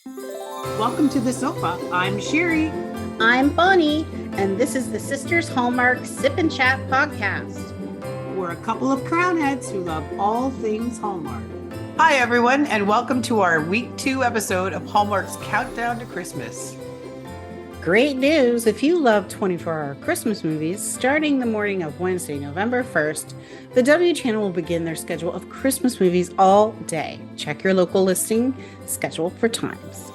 Welcome to the sofa. I'm Sherry. I'm Bonnie, and this is the Sisters Hallmark Sip and Chat podcast. We're a couple of crown heads who love all things Hallmark. Hi, everyone, and welcome to our week 2 episode of Hallmark's Countdown to Christmas. Great news! If you love 24-hour Christmas movies, starting the morning of Wednesday, November 1st, the W Channel will begin their schedule of Christmas movies all day. Check your local listing, schedule for times.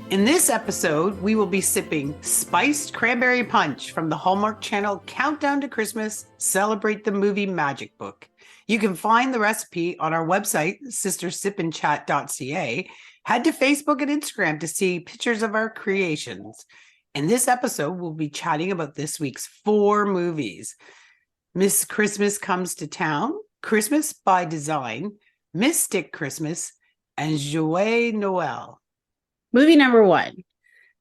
In this episode, we will be sipping spiced cranberry punch from the Hallmark Channel Countdown to Christmas Celebrate the Movie Magic Book. You can find the recipe on our website, sistersipandchat.ca. Head to Facebook and Instagram to see pictures of our creations. In this episode, we'll be chatting about this week's 4 movies. Miss Christmas Comes to Town, Christmas by Design, Mystic Christmas, and Joyeux Noel. Movie number 1,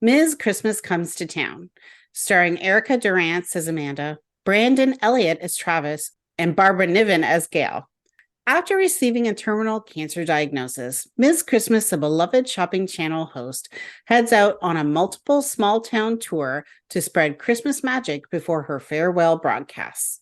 Ms. Christmas Comes to Town, starring Erica Durance as Amanda, Brandon Elliott as Travis, and Barbara Niven as Gail. After receiving a terminal cancer diagnosis, Ms. Christmas, a beloved shopping channel host, heads out on a multiple small-town tour to spread Christmas magic before her farewell broadcasts.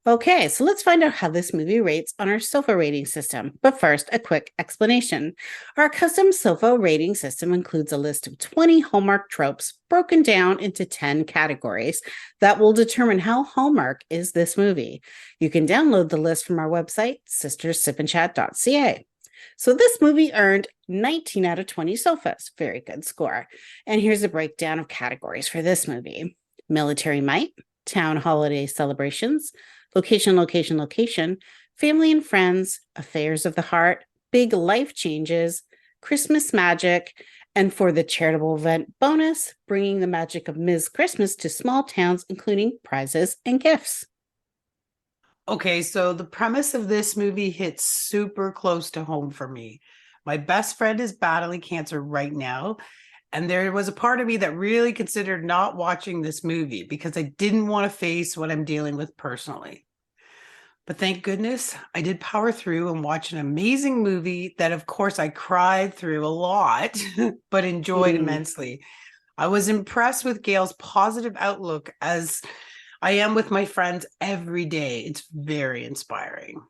Okay, so let's find out how this movie rates on our SOFA rating system. But first, a quick explanation. Our custom SOFA rating system includes a list of 20 Hallmark tropes broken down into 10 categories that will determine how Hallmark is this movie. You can download the list from our website, sistersipandchat.ca. So this movie earned 19 out of 20 SOFAs. Very good score. And here's a breakdown of categories for this movie. Military might, town holiday celebrations, location, family and friends, affairs of the heart, big life changes, Christmas magic, and for the charitable event bonus, bringing the magic of Ms. Christmas to small towns, including prizes and gifts. Okay, so the premise of this movie hits super close to home for me. My best friend is battling cancer right now, and there was a part of me that really considered not watching this movie because I didn't want to face what I'm dealing with personally. But thank goodness I did power through and watch an amazing movie that, of course, I cried through a lot, but enjoyed immensely. I was impressed with Gail's positive outlook as I am with my friends every day. It's very inspiring.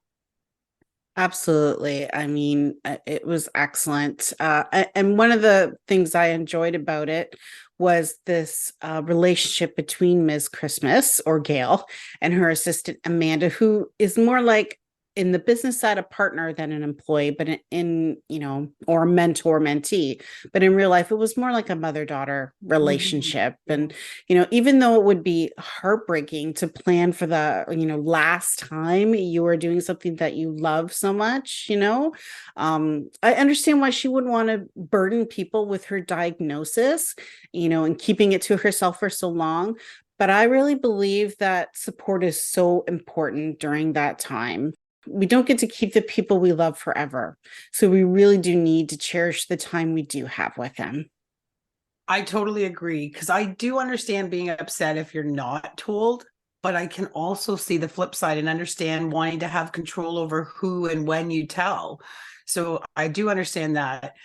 Absolutely. I mean, it was excellent. And one of the things I enjoyed about it was this relationship between Ms. Christmas, or Gail, and her assistant Amanda, who is more like in the business side a partner than an employee, but or a mentor mentee. But in real life, it was more like a mother-daughter relationship. And, even though it would be heartbreaking to plan for the, last time you were doing something that you love so much, I understand why she wouldn't want to burden people with her diagnosis, and keeping it to herself for so long. But I really believe that support is so important during that time. We don't get to keep the people we love forever. So we really do need to cherish the time we do have with them. I totally agree, because I do understand being upset if you're not told, but I can also see the flip side and understand wanting to have control over who and when you tell. So I do understand that.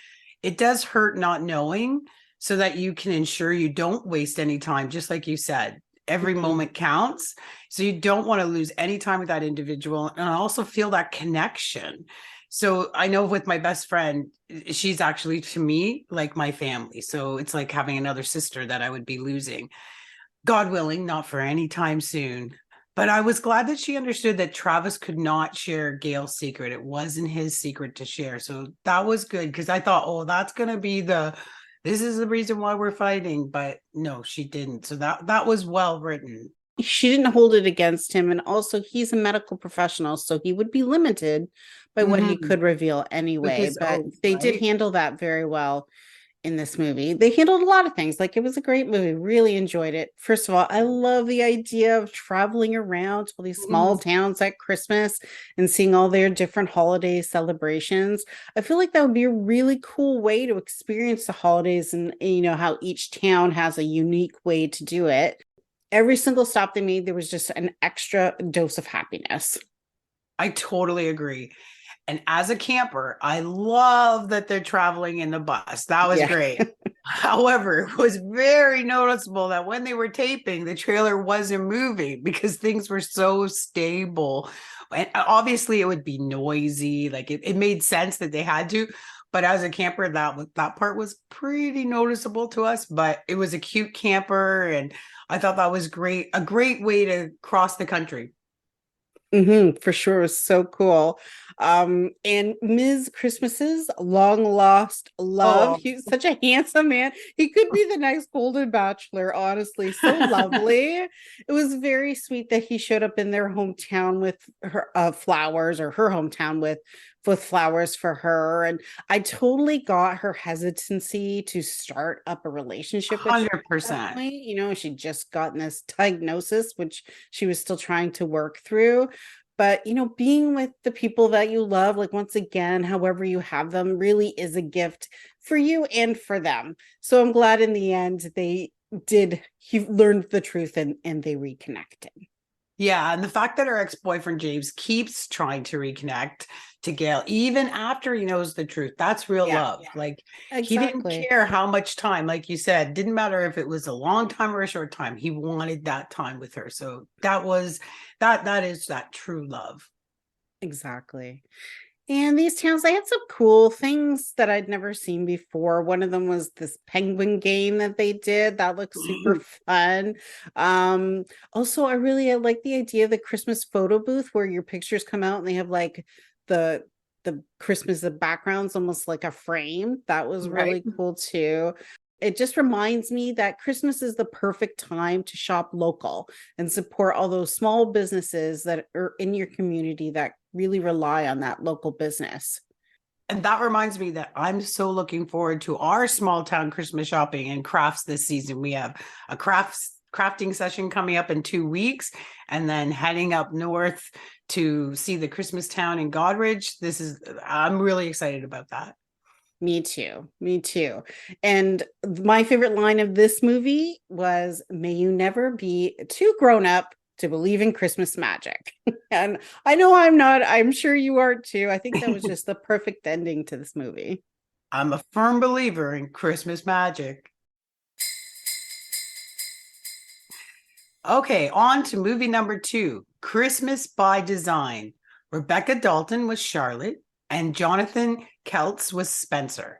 It does hurt not knowing, so that you can ensure you don't waste any time, just like you said. Every moment counts. So you don't want to lose any time with that individual. And I also feel that connection. So I know with my best friend, she's actually to me like my family. So it's like having another sister that I would be losing. God willing, not for any time soon. But I was glad that she understood that Travis could not share Gail's secret. It wasn't his secret to share. So that was good, because I thought, oh, that's going to be this is the reason why we're fighting. But no, she didn't. So that was well written. She didn't hold it against him. And also, he's a medical professional, so he would be limited by what he could reveal anyway. But they did handle that very well in this movie. They handled a lot of things. Like, it was a great movie. Really enjoyed it. First of all, I love the idea of traveling around to all these small towns at Christmas and seeing all their different holiday celebrations. I feel like that would be a really cool way to experience the holidays, and how each town has a unique way to do it. Every single stop they made, there was just an extra dose of happiness. I totally agree. And as a camper, I love that they're traveling in the bus. That was Yeah. great. However, it was very noticeable that when they were taping, the trailer wasn't moving because things were so stable. And obviously, it would be noisy. Like it made sense that they had to. But as a camper, that part was pretty noticeable to us. But it was a cute camper, and I thought that was great. A great way to cross the country. For sure. It was so cool. And Ms. Christmas's long lost love. Oh, He was such a handsome man. He could be the next Golden Bachelor, honestly. So lovely. It was very sweet that he showed up in their hometown with her flowers, or her hometown with flowers for her. And I totally got her hesitancy to start up a relationship with her at that 100%. point. She'd just gotten this diagnosis, which she was still trying to work through. But, being with the people that you love, like once again, however you have them, really is a gift for you and for them. So I'm glad in the end he learned the truth and they reconnected. Yeah, and the fact that her ex-boyfriend James keeps trying to reconnect to Gail, even after he knows the truth, that's real love. Like he didn't Exactly. care how much time, like you said, didn't matter if it was a long time or a short time. He wanted that time with her. So that is that true love. Exactly. And these towns, they had some cool things that I'd never seen before. One of them was this penguin game that they did. That looked super fun. Um, Also, I like the idea of the Christmas photo booth where your pictures come out and they have like the the backgrounds almost like a frame. That was Right. really cool too. It just reminds me that Christmas is the perfect time to shop local and support all those small businesses that are in your community that really rely on that local business. And that reminds me that I'm so looking forward to our small town Christmas shopping and crafts this season. We have a crafting session coming up in 2 weeks, and then heading up north to see the Christmas town in Godridge. I'm really excited about that. Me too. Me too. And my favorite line of this movie was, "May you never be too grown up to believe in Christmas magic." And I know I'm not, I'm sure you are too. I think that was just the perfect ending to this movie. I'm a firm believer in Christmas magic. Okay, on to movie number 2, Christmas by Design. Rebecca Dalton was Charlotte, and Jonathan Keltz was Spencer.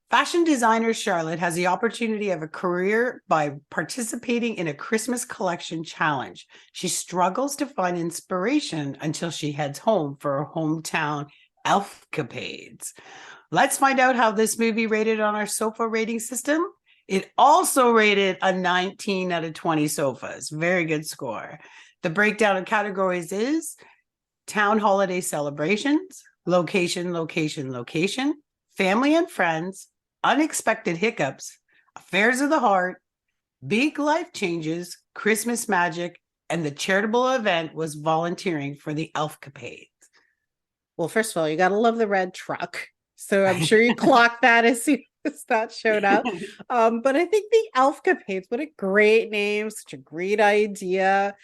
Fashion designer Charlotte has the opportunity of a career by participating in a Christmas collection challenge. She struggles to find inspiration until she heads home for her hometown elfcapades. Let's find out how this movie rated on our sofa rating system. It also rated a 19 out of 20 sofas. Very good score. The breakdown of categories is town holiday celebrations, location, location, location, family and friends, unexpected hiccups, affairs of the heart, big life changes, Christmas magic, and the charitable event was volunteering for the elfcapades. Well, first of all, you got to love the red truck. So I'm sure you clocked that as soon as that showed up. But I think the Elfcapades, what a great name, such a great idea.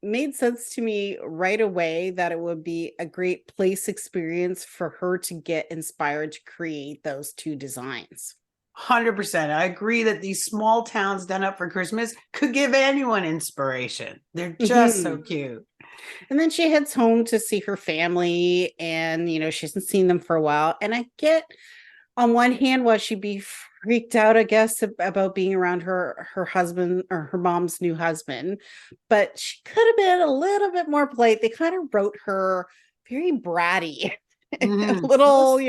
Made sense to me right away that it would be a great place experience for her to get inspired to create those two designs. 100%. I agree that these small towns done up for Christmas could give anyone inspiration. They're just so cute. And then she heads home to see her family, and she hasn't seen them for a while. And I get, on one hand, why she'd be freaked out, I guess, about being around her husband, or her mom's new husband, but she could have been a little bit more polite. They kind of wrote her very bratty. A little,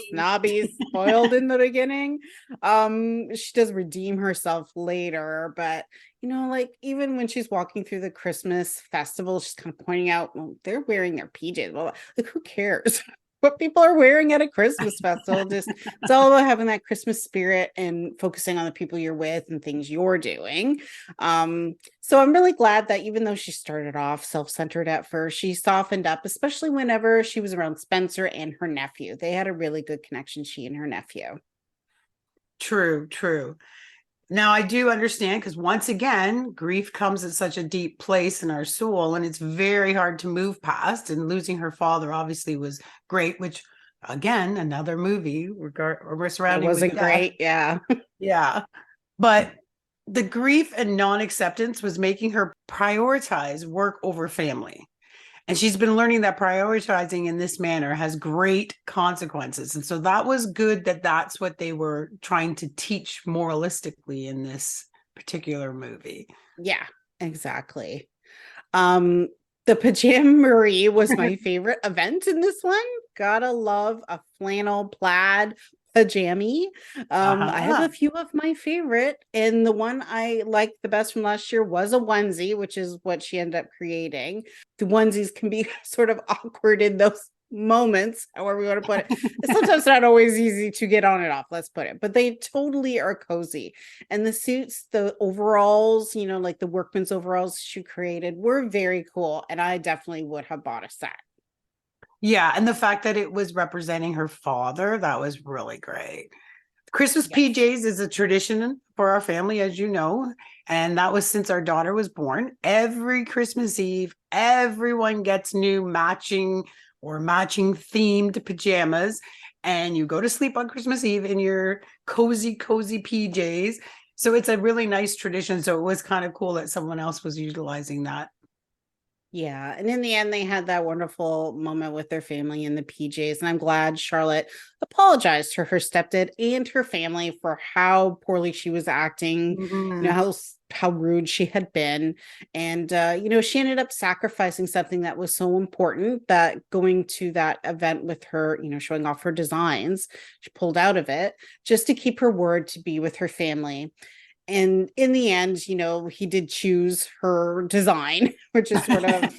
snobby, spoiled in the beginning. She does redeem herself later, but like even when she's walking through the Christmas festival, she's kind of pointing out, well, they're wearing their PJs. Well, like who cares what people are wearing at a Christmas festival? Just it's all about having that Christmas spirit and focusing on the people you're with and things you're doing. So I'm really glad that even though she started off self-centered at first, she softened up, especially whenever she was around Spencer and her nephew. They had a really good connection, she and her nephew. True, true. Now, I do understand because once again, grief comes at such a deep place in our soul, and it's very hard to move past. And losing her father obviously was great, which, again, another movie we're That surrounding with wasn't death. great. Yeah. Yeah. But the grief and non acceptance was making her prioritize work over family. And she's been learning that prioritizing in this manner has great consequences. And so that was good that that's what they were trying to teach moralistically in this particular movie. Yeah, exactly. The Pajama-Marie was my favorite event in this one. Gotta love a flannel plaid pajami. I have a few of my favorite, and the one I liked the best from last year was a onesie, which is what she ended up creating. The onesies can be sort of awkward in those moments, however you want to put it. It's sometimes not always easy to get on and off, let's put it, but they totally are cozy. And the suits, the overalls, like the workman's overalls she created were very cool. And I definitely would have bought a set. Yeah. And the fact that it was representing her father, that was really great. Christmas Yes. PJs is a tradition for our family, as you know, and that was since our daughter was born. Every Christmas Eve, everyone gets new matching or matching themed pajamas, and you go to sleep on Christmas Eve in your cozy, cozy PJs. So it's a really nice tradition. So it was kind of cool that someone else was utilizing that. Yeah. And in the end, they had that wonderful moment with their family in the PJs. And I'm glad Charlotte apologized to her stepdad and her family for how poorly she was acting, Mm-hmm. how rude she had been. And, she ended up sacrificing something that was so important, that going to that event with her, showing off her designs, she pulled out of it just to keep her word to be with her family. And in the end, he did choose her design, which is sort of,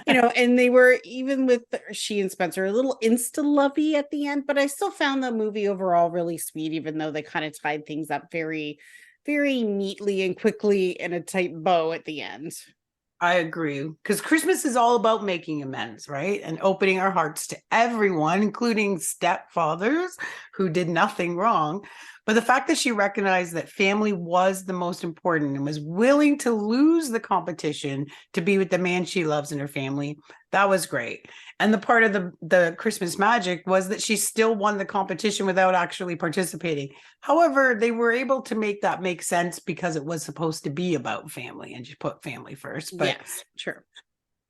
and they were, even with she and Spencer, a little insta lovey at the end, but I still found the movie overall really sweet, even though they kind of tied things up very, very neatly and quickly in a tight bow at the end. I agree. Because Christmas is all about making amends, right? And opening our hearts to everyone, including stepfathers who did nothing wrong. But the fact that she recognized that family was the most important and was willing to lose the competition to be with the man she loves in her family, that was great. And the part of the Christmas magic was that she still won the competition without actually participating. However, they were able to make that make sense because it was supposed to be about family and she put family first. But yes, sure.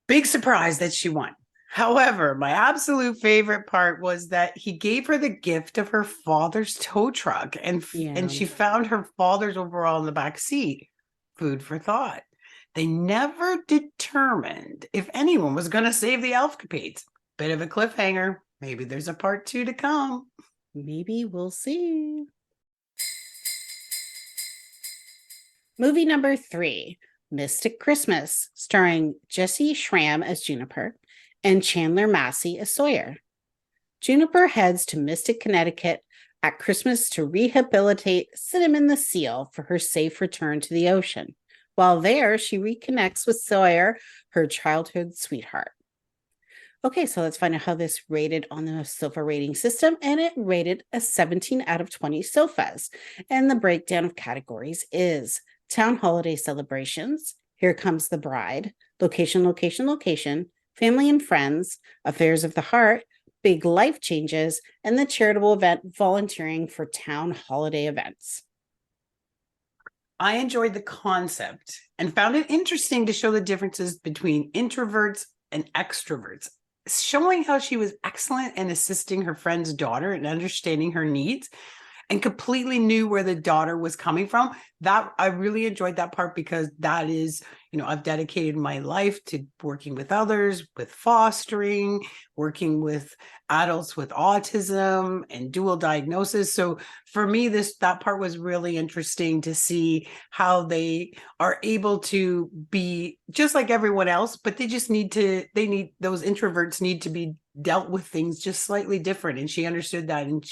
big surprise that she won. However, my absolute favorite part was that he gave her the gift of her father's tow truck, and she found her father's overall in the back seat. Food for thought. They never determined if anyone was going to save the Elfcapades. Bit of a cliffhanger. Maybe there's a part 2 to come. Maybe we'll see. Movie number 3, Mystic Christmas, starring Jesse Schramm as Juniper and Chandler Massey as Sawyer. Juniper heads to Mystic, Connecticut at Christmas to rehabilitate Cinnamon the seal for her safe return to the ocean. While there, she reconnects with Sawyer, her childhood sweetheart. Okay, so let's find out how this rated on the SOFA rating system, and it rated a 17 out of 20 SOFAs. And the breakdown of categories is town holiday celebrations, Here Comes the Bride, location, location, location, family and friends, affairs of the heart, big life changes, and the charitable event volunteering for town holiday events. I enjoyed the concept and found it interesting to show the differences between introverts and extroverts, showing how she was excellent in assisting her friend's daughter and understanding her needs, and completely knew where the daughter was coming from. That I really enjoyed that part, because that is, I've dedicated my life to working with others, with fostering, working with adults with autism and dual diagnosis. So for me, that part was really interesting to see how they are able to be just like everyone else, but those introverts need to be dealt with things just slightly different. And she understood that, and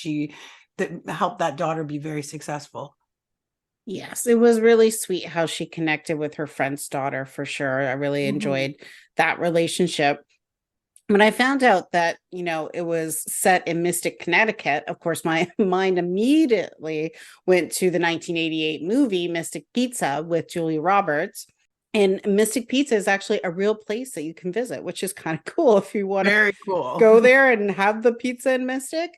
that helped that daughter be very successful. Yes, it was really sweet how she connected with her friend's daughter, for sure. I really enjoyed that relationship. when I found out that, it was set in Mystic, Connecticut, of course, my mind immediately went to the 1988 movie Mystic Pizza with Julia Roberts. And Mystic Pizza is actually a real place that you can visit, which is kind of cool. If you want to Very cool. go there and have the pizza in Mystic,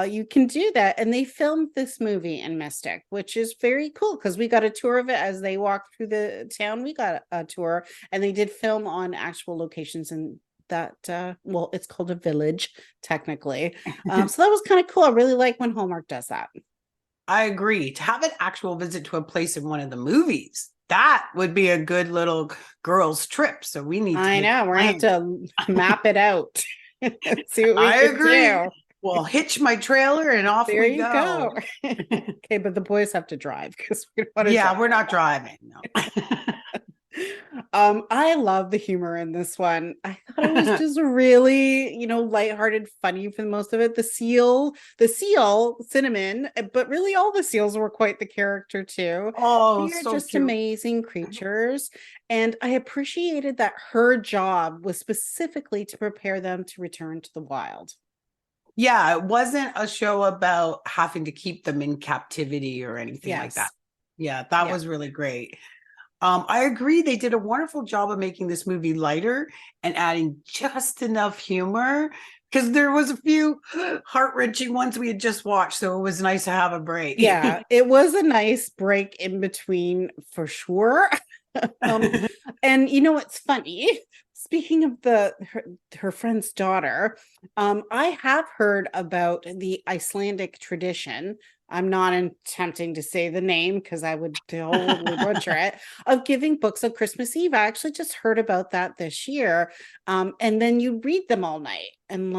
you can do that. And they filmed this movie in Mystic, which is very cool because we got a tour of it as they walked through the town. We got a tour, and they did film on actual locations in that it's called a village technically. So that was kind of cool. I really like when Hallmark does that. I agree. To have an actual visit to a place in one of the movies, that would be a good little girls trip. So we need to I know we're gonna have to map it out. See what we can do. Well, hitch my trailer and off There we you go. Okay, but the boys have to drive because we're not driving. No. I love the humor in this one. I thought it was just really, lighthearted, funny for most of it. The seal, Cinnamon, but really all the seals were quite the character too. Oh, They're so just cute. Amazing creatures. And I appreciated that her job was specifically to prepare them to return to the wild. Yeah, it wasn't a show about having to keep them in captivity or anything like that. Yeah, that was really great. I agree. They did a wonderful job of making this movie lighter and adding just enough humor, because there was a few heart-wrenching ones we had just watched. So it was nice to have a break. Yeah, it was a nice break in between for sure. And it's funny. Speaking of her friend's daughter, I have heard about the Icelandic tradition. I'm not attempting to say the name because I would totally butcher it, of giving books on Christmas Eve. I actually just heard about that this year. And then you read them all night. And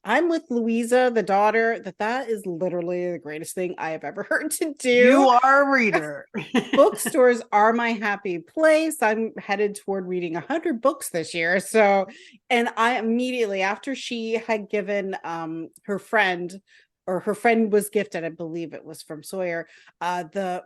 I'm with Louisa, the daughter, that is literally the greatest thing I have ever heard to do. You are a reader. Bookstores are my happy place. I'm headed toward reading 100 books this year. So, and I immediately, after she had given her friend was gifted, I believe it was from Sawyer, the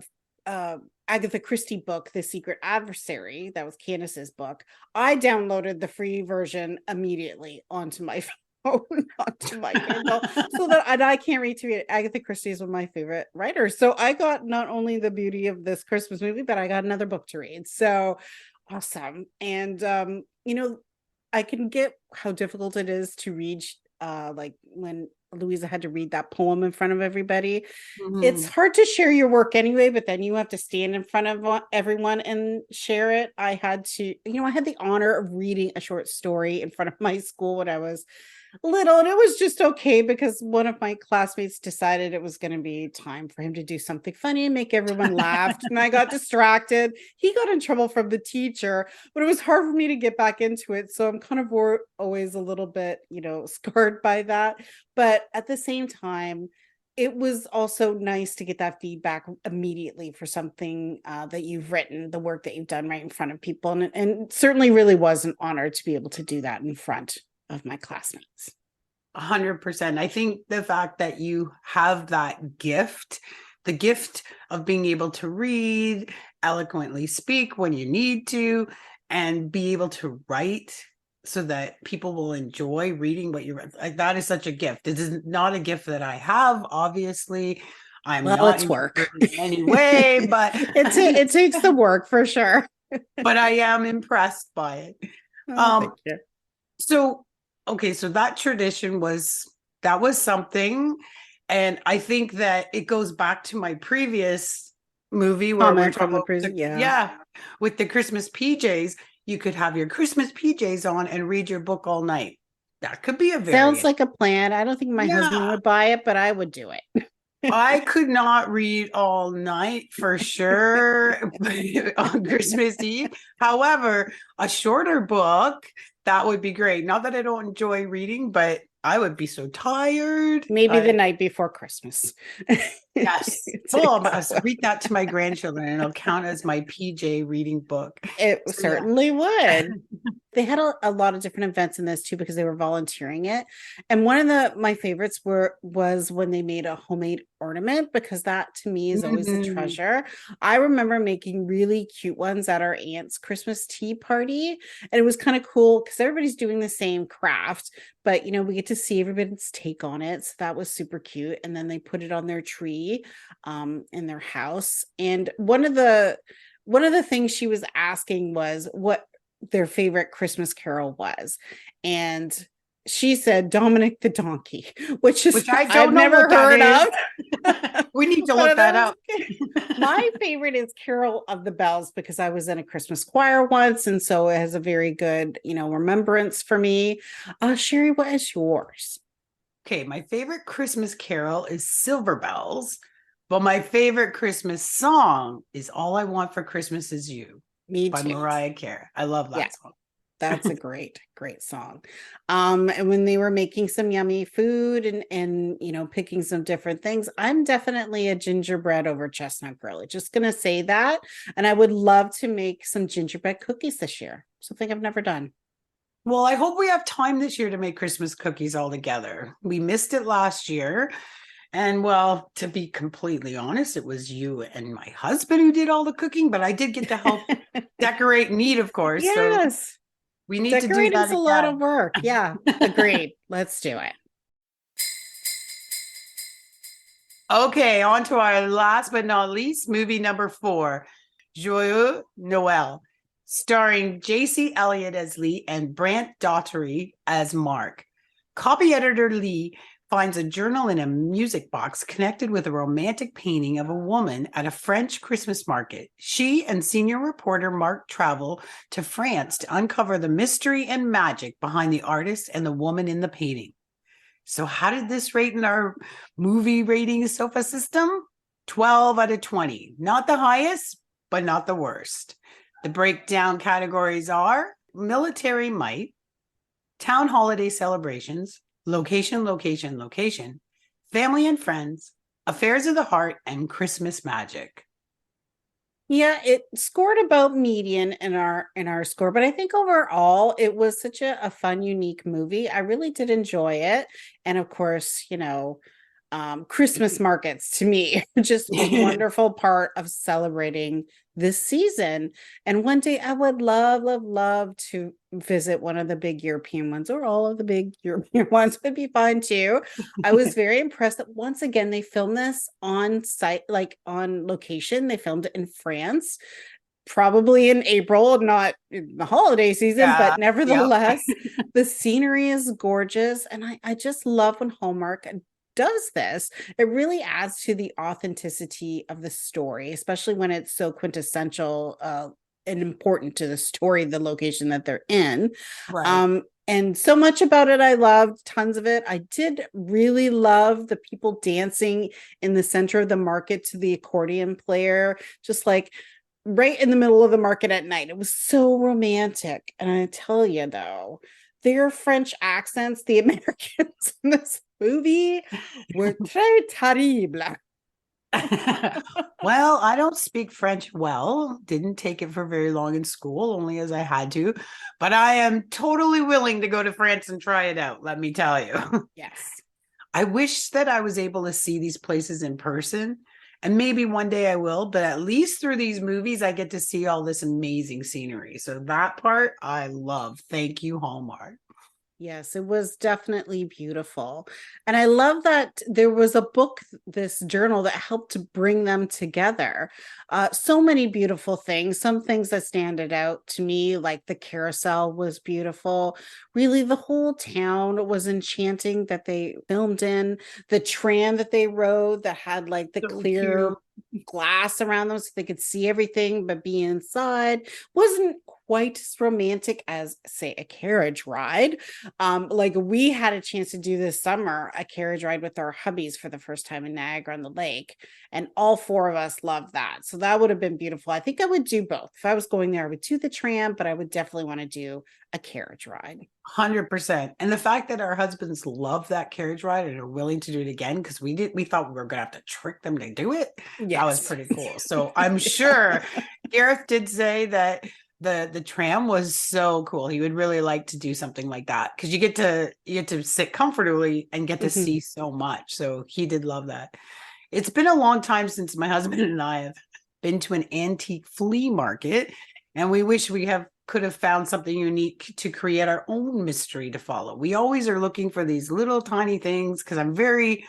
Agatha Christie book, The Secret Adversary, that was Candace's book. I downloaded the free version immediately onto my phone. Onto my Kindle, so that I can't read to it. Agatha Christie is one of my favorite writers, so I got not only the beauty of this Christmas movie, but I got another book to read. So awesome. And I can get how difficult it is to read, like when Louisa had to read that poem in front of everybody. It's hard to share your work anyway, but then you have to stand in front of everyone and share it. I had to, I had the honor of reading a short story in front of my school when I was little, and it was just okay because one of my classmates decided it was going to be time for him to do something funny and make everyone laugh, and I got distracted. He got in trouble from the teacher, but it was hard for me to get back into it, so I'm kind of always a little bit scarred by that. But at the same time, it was also nice to get that feedback immediately for something that you've written, the work that you've done right in front of people, and certainly really was an honor to be able to do that in front of my classmates. 100%. I think the fact that you have that gift, the gift of being able to read, eloquently speak when you need to, and be able to write so that people will enjoy reading what you read. Like, that is such a gift. It is not a gift that I have, obviously. It's work anyway, but it takes the work for sure. But I am impressed by it. Thank you. So that tradition was something. And I think that it goes back to my previous movie where we're talking about with the Christmas PJs. You could have your Christmas PJs on and read your book all night. That could be a sounds like a plan. I don't think my husband would buy it, but I would do it. I could not read all night for sure on Christmas Eve. However, a shorter book, that would be great. Not that I don't enjoy reading, but I would be so tired. Maybe the night before Christmas. Yes. Well, I'll read that to my grandchildren and it'll count as my PJ reading book. It So, certainly would. They had a lot of different events in this too because they were volunteering it. And one of my favorites was when they made a homemade ornament, because that to me is always a treasure. I remember making really cute ones at our aunt's Christmas tea party, and it was kind of cool because everybody's doing the same craft, but we get to see everybody's take on it. So that was super cute. And then they put it on their tree in their house. And one of the things she was asking was what their favorite Christmas carol was. And she said Dominic the Donkey, which I've never heard of. We need to look that up. My favorite is Carol of the Bells, because I was in a Christmas choir once. And so it has a very good, remembrance for me. Sherry, what is yours? Okay, my favorite Christmas carol is Silver Bells, but my favorite Christmas song is All I Want for Christmas Is You. Me by too. Mariah Carey. I love that song. That's a great song. And when they were making some yummy food and picking some different things, I'm definitely a gingerbread over chestnut girly. Just gonna say that. And I would love to make some gingerbread cookies this year. Something I've never done. Well, I hope we have time this year to make Christmas cookies all together. We missed it last year. And well, to be completely honest, it was you and my husband who did all the cooking, but I did get to help decorate and eat, of course. Yes. So we need to do that. Decorating's a lot of work. Yeah, agreed. Let's do it. Okay, on to our last but not least, movie number 4, Joyeux, Noel, starring J.C. Elliott as Lee and Brant Daugherty as Mark. Copy editor Lee finds a journal in a music box connected with a romantic painting of a woman at a French Christmas market. She and senior reporter Mark travel to France to uncover the mystery and magic behind the artist and the woman in the painting. So how did this rate in our movie rating sofa system? 12 out of 20. Not the highest, but not the worst. The breakdown categories are military might, town holiday celebrations, location, location, location, family and friends, affairs of the heart, and Christmas magic. Yeah, it scored about median in our score, but I think overall it was such a fun, unique movie. I really did enjoy it. And of course, Christmas markets to me are just a wonderful part of celebrating this season. And one day I would love to visit one of the big European ones, or all of the big European ones would be fun too. I was very impressed that once again they filmed this on site, like on location. They filmed it in France, probably in April, not in the holiday season, but nevertheless, the scenery is gorgeous. And I just love when Hallmark does this. It really adds to the authenticity of the story, especially when it's so quintessential and important to the story, the location that they're in. Right. And so much about it I loved, tons of it. I did really love the people dancing in the center of the market to the accordion player, just like right in the middle of the market at night. It was so romantic. And I tell you though, their French accents, the Americans in this movie, were très terrible. Well, I don't speak French well. Didn't take it for very long in school, only as I had to. But I am totally willing to go to France and try it out, let me tell you. Yes. I wish that I was able to see these places in person. And maybe one day I will, but at least through these movies, I get to see all this amazing scenery. So that part I love. Thank you, Hallmark. Yes, it was definitely beautiful. And I love that there was a book, this journal, that helped to bring them together. So many beautiful things, some things that standed out to me, like the carousel was beautiful. Really, the whole town was enchanting that they filmed in. The tram that they rode that had like the clear glass around them so they could see everything but be inside wasn't quite as romantic as, say, a carriage ride. Like we had a chance to do this summer, a carriage ride with our hubbies for the first time in Niagara on the Lake, and all 4 of us loved that. So that would have been beautiful. I think I would do both. If I was going there, I would do the tram, but I would definitely want to do a carriage ride. 100%. And the fact that our husbands love that carriage ride and are willing to do it again, because we thought we were gonna have to trick them to do it. That was Yes. pretty cool. So I'm sure Gareth did say that the tram was so cool. He would really like to do something like that because you get to sit comfortably and get to Mhm. see so much. So he did love that. It's been a long time since my husband and I have been to an antique flea market, and we wish we could have found something unique to create our own mystery to follow. We always are looking for these little tiny things because I'm very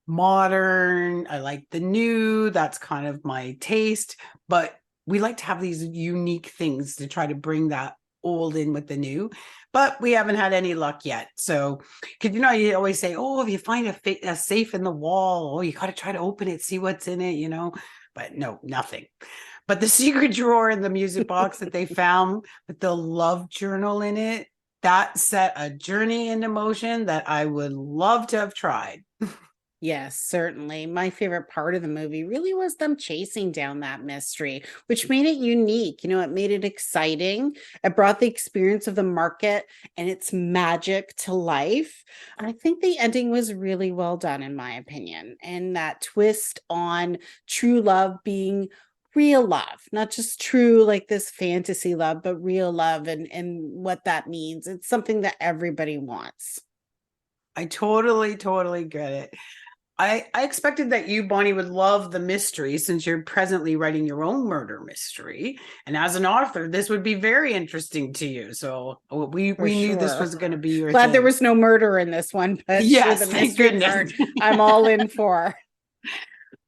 modern. I like the new. That's kind of my taste, but we like to have these unique things to try to bring that old in with the new, but we haven't had any luck yet. So, because you always say, oh, if you find a safe in the wall, oh, you got to try to open it, see what's in it, but no, nothing. But the secret drawer in the music box that they found with the love journal in it, that set a journey into motion that I would love to have tried. Yes, certainly. My favorite part of the movie really was them chasing down that mystery, which made it unique. It made it exciting. It brought the experience of the market and its magic to life. I think the ending was really well done, in my opinion. And that twist on true love being real love, not just true like this fantasy love, but real love and what that means. It's something that everybody wants. I totally get it. I expected that you, Bonnie, would love the mystery since you're presently writing your own murder mystery. And as an author, this would be very interesting to you. So we knew this was going to be your Glad thing. there was no murder in this one, but yes, the thank mystery goodness. part, I'm all in for.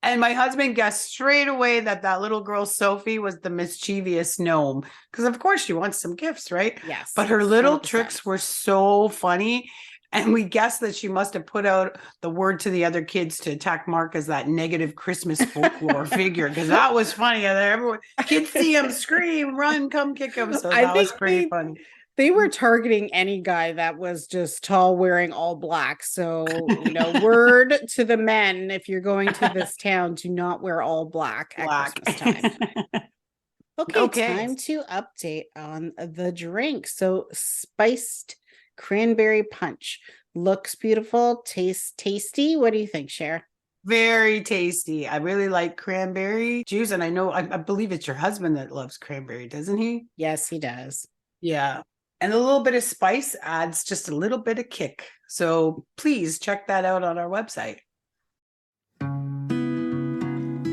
And my husband guessed straight away that little girl, Sophie, was the mischievous gnome. Because, of course, she wants some gifts, right? Yes. But her little 100%. tricks were so funny. And we guessed that she must have put out the word to the other kids to attack Mark as that negative Christmas folklore figure. Because that was funny. Everyone, kids see him, scream, run, come kick him. So that was pretty funny. They were targeting any guy that was just tall, wearing all black. So, word to the men, if you're going to this town, do not wear all black at Christmas time. Okay, time to update on the drink. So, spiced cranberry punch looks beautiful, tastes tasty. What do you think, Cher? Very tasty. I really like cranberry juice. And I believe it's your husband that loves cranberry, doesn't he? Yes, he does. Yeah. And a little bit of spice adds just a little bit of kick. So please check that out on our website.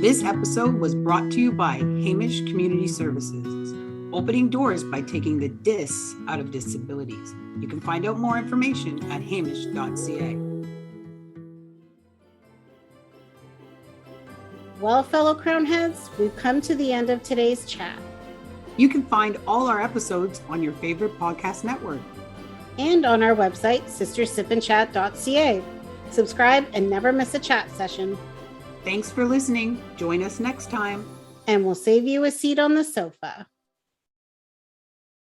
This episode was brought to you by Hamish Community Services, opening doors by taking the dis out of disabilities. You can find out more information at hamish.ca. Well, fellow Crownheads, we've come to the end of today's chat. You can find all our episodes on your favorite podcast network. And on our website, sistersipandchat.ca. Subscribe and never miss a chat session. Thanks for listening. Join us next time. And we'll save you a seat on the sofa.